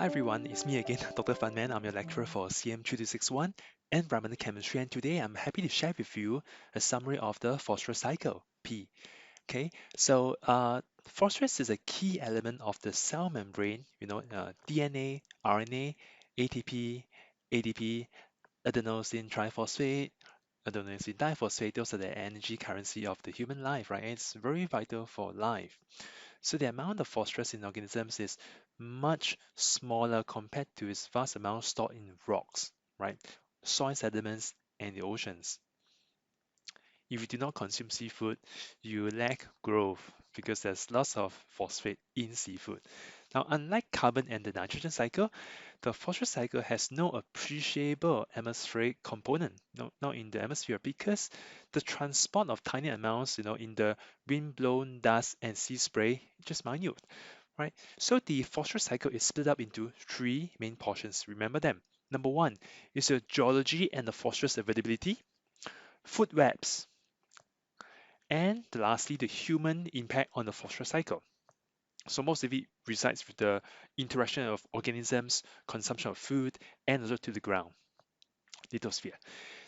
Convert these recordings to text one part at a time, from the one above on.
Hi everyone, it's me again, Dr. Funman. I'm your lecturer for CM3261 Environmental Chemistry, and today I'm happy to share with you a summary of the phosphorus cycle, P. Okay, so phosphorus is a key element of the cell membrane, DNA, RNA, ATP, ADP, adenosine triphosphate, adenosine diphosphate. Those are the energy currency of the human life, right? And it's very vital for life. So the amount of phosphorus in organisms is much smaller compared to its vast amount stored in rocks, right? Soil sediments and the oceans. If you do not consume seafood, you lack growth because there's lots of phosphate in seafood. Now, unlike carbon and the nitrogen cycle, the phosphorus cycle has no appreciable atmospheric component, not in the atmosphere, because the transport of tiny amounts, in the wind-blown dust and sea spray, just minute, right? So the phosphorus cycle is split up into three main portions. Remember them. Number one is the geology and the phosphorus availability, food webs, and lastly, the human impact on the phosphorus cycle. So most of it resides with the interaction of organisms, consumption of food, and also to the ground, lithosphere.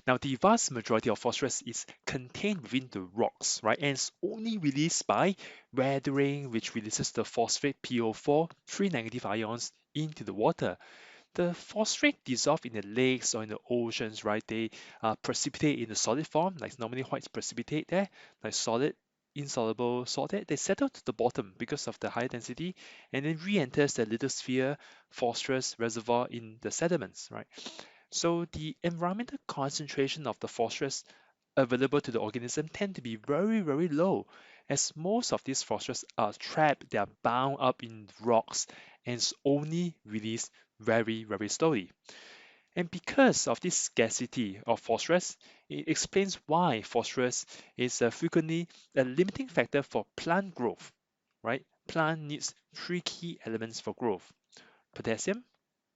Now, the vast majority of phosphorus is contained within the rocks, right? And it's only released by weathering, which releases the phosphate PO4, three negative ions, into the water. The phosphate dissolve in the lakes or in the oceans, right? They precipitate in the solid form, like normally white precipitate there, like solid, insoluble salt there. They settle to the bottom because of the high density and then re-enters the lithosphere phosphorus reservoir in the sediments, right? So the environmental concentration of the phosphorus available to the organism tend to be very, very low, as most of these phosphorus are trapped, they are bound up in rocks, and it's only released very, very slowly. And because of this scarcity of phosphorus, it explains why phosphorus is frequently a limiting factor for plant growth, right? Plant needs three key elements for growth: potassium,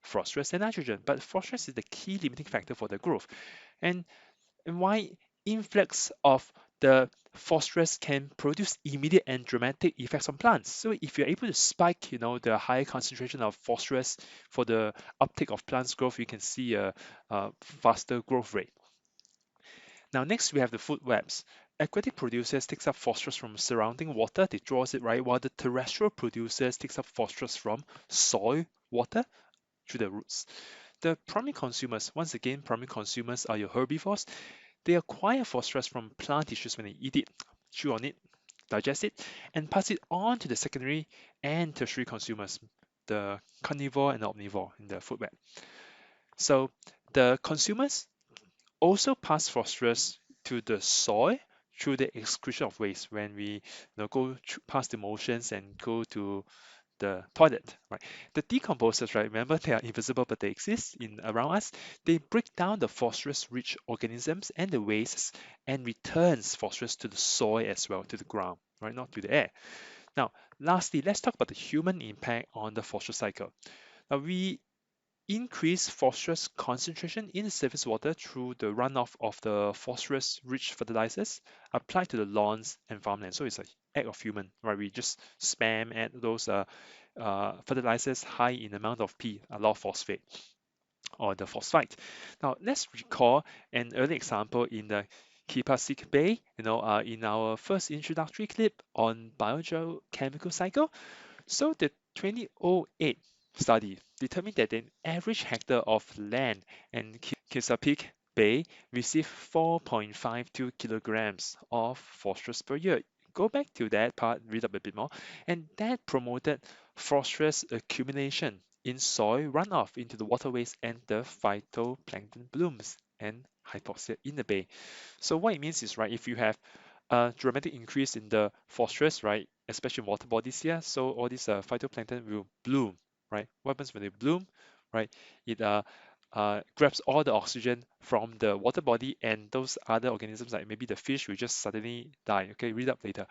phosphorus, and nitrogen. But phosphorus is the key limiting factor for their growth. And why influx of the phosphorus can produce immediate and dramatic effects on plants. So if you're able to spike, the high concentration of phosphorus for the uptake of plants growth, you can see a faster growth rate. Now next we have the food webs. Aquatic producers takes up phosphorus from surrounding water, they draws it, right, while the terrestrial producers takes up phosphorus from soil, water, through the roots. The primary consumers, once again, primary consumers are your herbivores. They acquire phosphorus from plant tissues when they eat it, chew on it, digest it, and pass it on to the secondary and tertiary consumers, the carnivore and the omnivore in the food web. So the consumers also pass phosphorus to the soil through the excretion of waste when we go past the motions and go to the toilet, right? The decomposers, right? Remember, they are invisible, but they exist in around us. They break down the phosphorus-rich organisms and the wastes and returns phosphorus to the soil as well, to the ground, right? Not to the air. Now, lastly, let's talk about the human impact on the phosphorus cycle. Now, we increase phosphorus concentration in the surface water through the runoff of the phosphorus-rich fertilizers applied to the lawns and farmland. So it's an act of human, right? We just spam add those fertilizers high in amount of P, a lot of phosphate or the phosphite. Now let's recall an early example in the Kipasik Bay, in our first introductory clip on biogeochemical cycle. So the 2008 study determined that an average hectare of land in Chesapeake Bay received 4.52 kilograms of phosphorus per year. Go back to that part, read up a bit more, and that promoted phosphorus accumulation in soil runoff into the waterways and the phytoplankton blooms and hypoxia in the bay. So what it means is, right, if you have a dramatic increase in the phosphorus, right, especially in water bodies here, so all these phytoplankton will bloom, right? What happens when they bloom, right? It grabs all the oxygen from the water body, and those other organisms, like maybe the fish, will just suddenly die. Okay, read up later.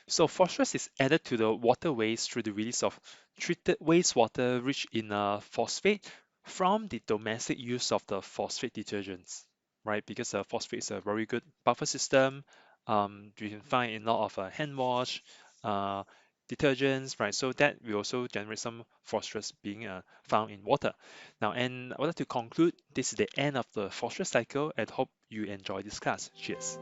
So phosphorus is added to the waterways through the release of treated wastewater rich in phosphate from the domestic use of the phosphate detergents, right? Because phosphate is a very good buffer system. You can find in a lot of hand wash, uh, detergents, right? So that will also generate some phosphorus being found in water. Now, and I would like to conclude, this is the end of the phosphorus cycle, and hope you enjoy this class. Cheers.